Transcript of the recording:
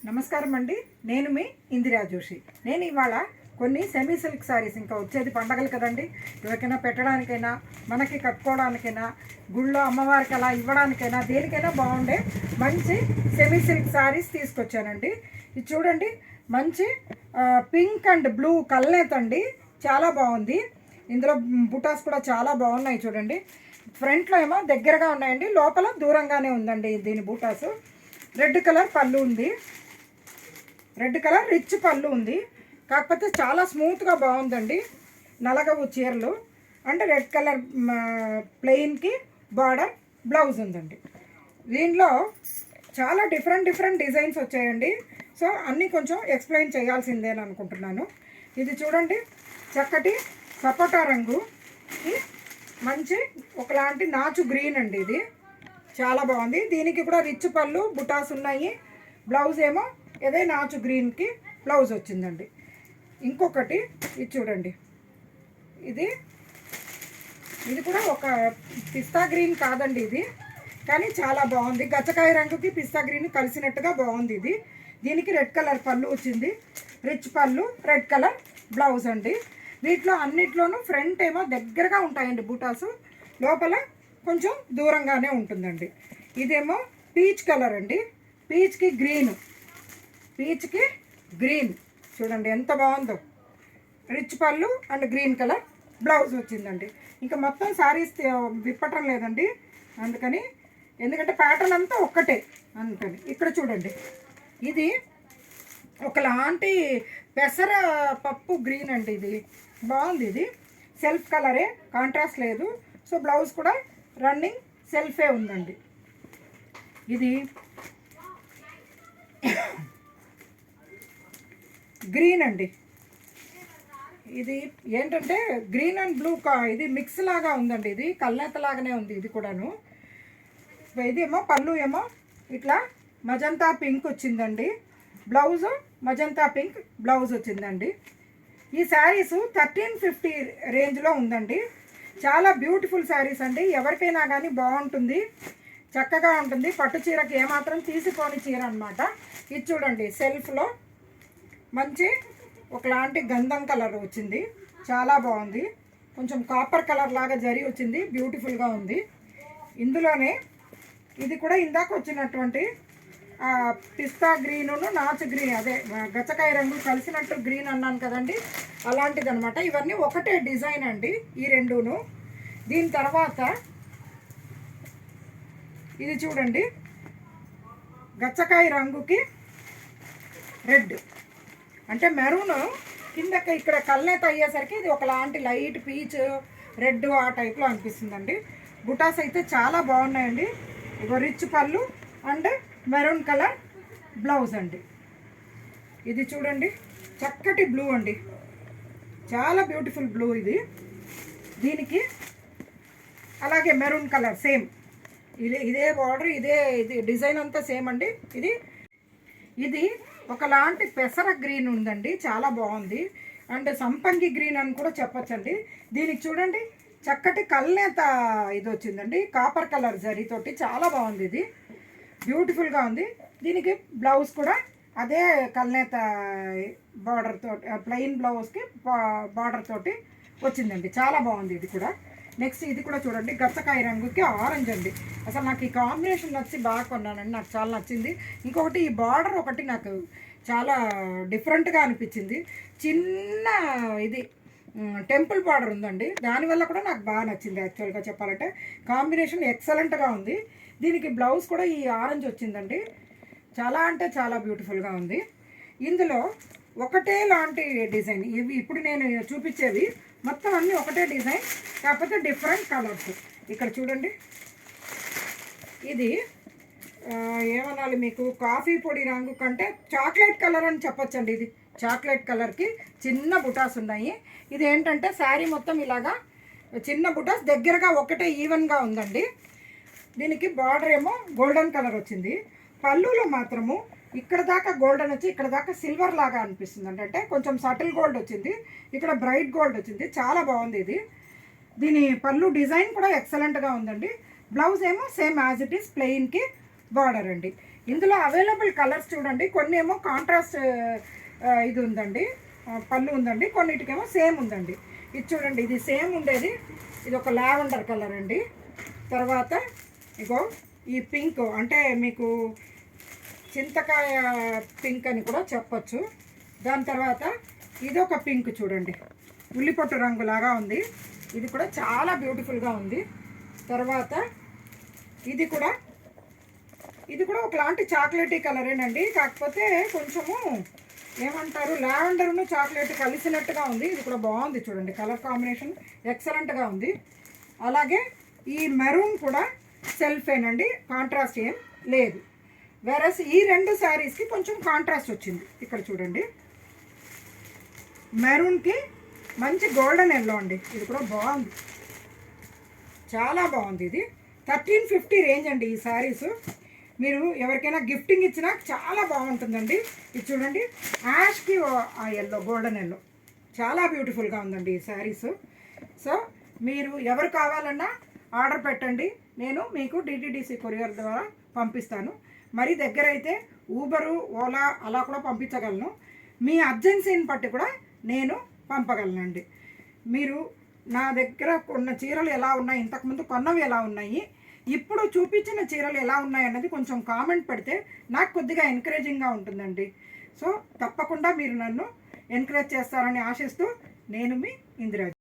నమస్కారం అండి. నేను మీ ఇందిరా జోషి. నేను ఇవాళ కొన్ని సెమీ సిల్క్ శారీస్, ఇంకా వచ్చేది పండగలు కదండి, ఎవరికైనా పెట్టడానికైనా మనకి కట్టుకోవడానికైనా గుళ్ళో అమ్మవారికి అలా ఇవ్వడానికైనా దేనికైనా బాగుండే మంచి సెమీ సిల్క్ శారీస్ తీసుకొచ్చానండి. ఇది చూడండి, మంచి పింక్ అండ్ బ్లూ కల్నేత్ అండి, చాలా బాగుంది. ఇందులో బుటాస్ కూడా చాలా బాగున్నాయి చూడండి. ఫ్రంట్లో ఏమో దగ్గరగా ఉన్నాయండి, లోపల దూరంగానే ఉందండి దీని బూటాసు. రెడ్ కలర్ పళ్ళు ఉంది, రెడ్ కలర్ రిచ్ పళ్ళు ఉంది. కాకపోతే చాలా స్మూత్గా బాగుందండి. నలగవు చీరలు అండ్ రెడ్ కలర్ ప్లెయిన్కి బార్డర్ బ్లౌజ్ ఉందండి. దీనిలో చాలా డిఫరెంట్ డిజైన్స్ వచ్చాయండి. సో అన్నీ కొంచెం ఎక్స్ప్లెయిన్ చేయాల్సిందే అనుకుంటున్నాను. ఇది చూడండి, చక్కటి సపోటా రంగు, మంచి ఒకలాంటి నాచు గ్రీన్ అండి. ఇది చాలా బాగుంది. దీనికి కూడా రిచ్ పళ్ళు బుటాస్ ఉన్నాయి. బ్లౌజ్ ఏమో ఇదే నాచు గ్రీన్కి బ్లౌజ్ వచ్చిందండి. ఇంకొకటి ఇది చూడండి, ఇది కూడా ఒక పిస్తా గ్రీన్ కాదండి ఇది, కానీ చాలా బాగుంది. గచ్చకాయ రంగుకి పిస్తా గ్రీన్ కలిసినట్టుగా బాగుంది ఇది. దీనికి రెడ్ కలర్ పళ్ళు వచ్చింది, రిచ్ పళ్ళు, రెడ్ కలర్ బ్లౌజ్ అండి. వీటిలో అన్నిట్లోనూ ఫ్రంట్ ఏమో దగ్గరగా ఉంటాయండి బూటాసు, లోపల కొంచెం దూరంగానే ఉంటుందండి. ఇదేమో పీచ్ కలర్ అండి, పీచ్కి గ్రీన్ చూడండి ఎంత బాగుందో. రిచ్ పళ్ళు అండ్ గ్రీన్ కలర్ బ్లౌజ్ వచ్చిందండి. ఇంకా మొత్తం శారీస్ విప్పటం లేదండి, అందుకని, ఎందుకంటే ప్యాటర్న్ అంతా ఒక్కటే అందుకని. ఇక్కడ చూడండి, ఇది ఒకలాంటి పెసర పప్పు గ్రీన్ అండి. ఇది బాగుంది. ఇది సెల్ఫ్ కలరే, కాంట్రాస్ట్ లేదు. సో బ్లౌజ్ కూడా రన్నింగ్ సెల్ఫే ఉందండి. ఇది గ్రీన్ అండి. ఇది ఏంటంటే గ్రీన్ అండ్ బ్లూ ఇది మిక్స్ లాగా ఉందండి. ఇది కల్నేత లాగానే ఉంది ఇది కూడాను. ఇదేమో పళ్ళు ఏమో ఇట్లా మజంతా పింక్ వచ్చిందండి, బ్లౌజ్ మజంతా పింక్ బ్లౌజ్ వచ్చిందండి. ఈ శారీస్ 1350 రేంజ్లో ఉందండి. చాలా బ్యూటిఫుల్ శారీస్ అండి. ఎవరికైనా కానీ బాగుంటుంది, చక్కగా ఉంటుంది. పట్టు చీరకి ఏమాత్రం తీసిపోని చీర అనమాట. ఇది చూడండి, సెల్ఫ్లో మంచి ఒకలాంటి గంధం కలర్ వచ్చింది, చాలా బాగుంది. కొంచెం కాపర్ కలర్ లాగా జరి వచ్చింది, బ్యూటిఫుల్గా ఉంది. ఇందులోనే ఇది కూడా ఇందాక వచ్చినటువంటి పిస్తా గ్రీను నాచు గ్రీన్, అదే గచ్చకాయ రంగు కలిసినట్టు గ్రీన్ అన్నాను కదండి, అలాంటిది అనమాట. ఇవన్నీ ఒకటే డిజైన్ అండి ఈ రెండును. దీని తర్వాత ఇది చూడండి, గచ్చకాయ రంగుకి రెడ్ అంటే మెరూన్, కిందకి ఇక్కడ కల్నేత అయ్యేసరికి ఇది ఒకలాంటి లైట్ పీచ్ రెడ్ ఆ టైప్లో అనిపిస్తుందండి. బుటాస్ అయితే చాలా బాగున్నాయండి. ఇగో రిచ్ పళ్ళు అండ్ మెరూన్ కలర్ బ్లౌజ్ అండి. ఇది చూడండి, చక్కటి బ్లూ అండి, చాలా బ్యూటిఫుల్ బ్లూ ఇది. దీనికి అలాగే మెరూన్ కలర్ సేమ్, ఇదే బార్డర్, ఇది డిజైన్ అంతా సేమ్ అండి. ఇది ఒకలాంటి పెసర గ్రీన్ ఉందండి, చాలా బాగుంది. అండ్ సంపంగి గ్రీన్ అని కూడా చెప్పచ్చండి. దీనికి చూడండి, చక్కటి కల్నేత ఇది వచ్చిందండి, కాపర్ కలర్ జరీతోటి, చాలా బాగుంది. ఇది బ్యూటిఫుల్గా ఉంది. దీనికి బ్లౌజ్ కూడా అదే కల్నేత బార్డర్ తోటి, ప్లెయిన్ బ్లౌజ్కి బార్డర్ తోటి వచ్చిందండి, చాలా బాగుంది ఇది కూడా. నెక్స్ట్ ఇది కూడా చూడండి, గచ్చకాయ రంగుకి ఆరెంజ్ అండి. అసలు నాకు ఈ కాంబినేషన్ నచ్చి బాగా కొన్నానండి, నాకు చాలా నచ్చింది. ఇంకొకటి ఈ బార్డర్ ఒకటి నాకు చాలా డిఫరెంట్గా అనిపించింది. చిన్న ఇది టెంపుల్ బార్డర్ ఉందండి, దానివల్ల కూడా నాకు బాగా నచ్చింది. యాక్చువల్గా చెప్పాలంటే కాంబినేషన్ ఎక్సలెంట్గా ఉంది. దీనికి బ్లౌజ్ కూడా ఈ ఆరెంజ్ వచ్చిందండి, చాలా అంటే చాలా బ్యూటిఫుల్గా ఉంది. ఇందులో ఒకటే లాంటి డిజైన్, ఇవి ఇప్పుడు నేను చూపించేవి మొత్తం అన్నీ ఒకటే డిజైన్, కాకపోతే డిఫరెంట్ కలర్స్. ఇక్కడ చూడండి, ఇది ఏమనాలి మీకు, కాఫీ పొడి రంగు కంటే చాక్లెట్ కలర్ అని చెప్పొచ్చండి. ఇది చాక్లెట్ కలర్కి చిన్న బుటాస్ ఉన్నాయి. ఇది ఏంటంటే శారీ మొత్తం ఇలాగా చిన్న బుటాస్ దగ్గరగా ఒకటే ఈవెన్గా ఉందండి. దీనికి బార్డర్ ఏమో గోల్డెన్ కలర్ వచ్చింది. పళ్ళులో మాత్రము ఇక్కడ దాకా గోల్డెన్ వచ్చి ఇక్కడ దాకా సిల్వర్ లాగా అనిపిస్తుంది, అంటే కొంచెం సటిల్ గోల్డ్ వచ్చింది, ఇక్కడ బ్రైట్ గోల్డ్ వచ్చింది, చాలా బాగుంది ఇది. దీని పళ్ళు డిజైన్ కూడా ఎక్సలెంట్గా ఉందండి. బ్లౌజ్ ఏమో సేమ్ యాజ్ ఇట్ ఈస్ ప్లెయిన్కి బార్డర్ అండి. ఇందులో అవైలబుల్ కలర్స్ చూడండి, కొన్ని ఏమో కాంట్రాస్ట్ ఇది ఉందండి, పళ్ళు ఉందండి, కొన్నిటికేమో సేమ్ ఉందండి. ఇది చూడండి, ఇది సేమ్ ఉండేది, ఇది ఒక లావెండర్ కలర్ అండి. తర్వాత ఇగో ఈ పింక్, అంటే మీకు చింతకాయ పింక్ అని కూడా చెప్పచ్చు. దాని తర్వాత ఇది ఒక పింక్ చూడండి, ఉల్లిపొట్టు రంగులాగా ఉంది, ఇది కూడా చాలా బ్యూటిఫుల్గా ఉంది. తర్వాత ఇది కూడా ఒకలాంటి చాక్లెటీ కలరేనండి, కాకపోతే కొంచెము ఏమంటారు లావెండర్ను చాక్లెట్ కలిసినట్టుగా ఉంది. ఇది కూడా బాగుంది చూడండి, కలర్ కాంబినేషన్ ఎక్సలెంట్గా ఉంది. అలాగే ఈ మెరూన్ కూడా సెల్ఫేనండి, కాంట్రాస్ట్ ఏం లేదు. వెరస్ ఈ రెండు శారీస్కి కొంచెం కాంట్రాస్ట్ వచ్చింది. ఇక్కడ చూడండి, మెరూన్కి మంచి గోల్డెన్ ఎల్లో అండి, ఇది కూడా బాగుంది, చాలా బాగుంది. ఇది 1350 రేంజ్ అండి ఈ శారీస్. మీరు ఎవరికైనా గిఫ్టింగ్ ఇచ్చినా చాలా బాగుంటుందండి. ఇది చూడండి, యాష్కి ఆ ఎల్లో, గోల్డెన్ ఎల్లో, చాలా బ్యూటిఫుల్గా ఉందండి ఈ శారీస్. సో మీరు ఎవరు కావాలన్నా ఆర్డర్ పెట్టండి, నేను మీకు డిటిడిసి కొరియర్ ద్వారా పంపిస్తాను. మరి దగ్గర అయితే ఊబరు, ఓలా అలా కూడా పంపించగలను. మీ అర్జెన్సీని బట్టి కూడా నేను పంపగలనండి. మీరు నా దగ్గర కొన్న చీరలు ఎలా ఉన్నాయి, ఇంతకుముందు కొన్నవి ఎలా ఉన్నాయి, ఇప్పుడు చూపించిన చీరలు ఎలా ఉన్నాయి అన్నది కొంచెం కామెంట్ పెడితే నాకు కొద్దిగా ఎంకరేజింగ్గా ఉంటుందండి. సో తప్పకుండా మీరు నన్ను ఎంకరేజ్ చేస్తారని ఆశిస్తూ నేను మీ ఇందిరా.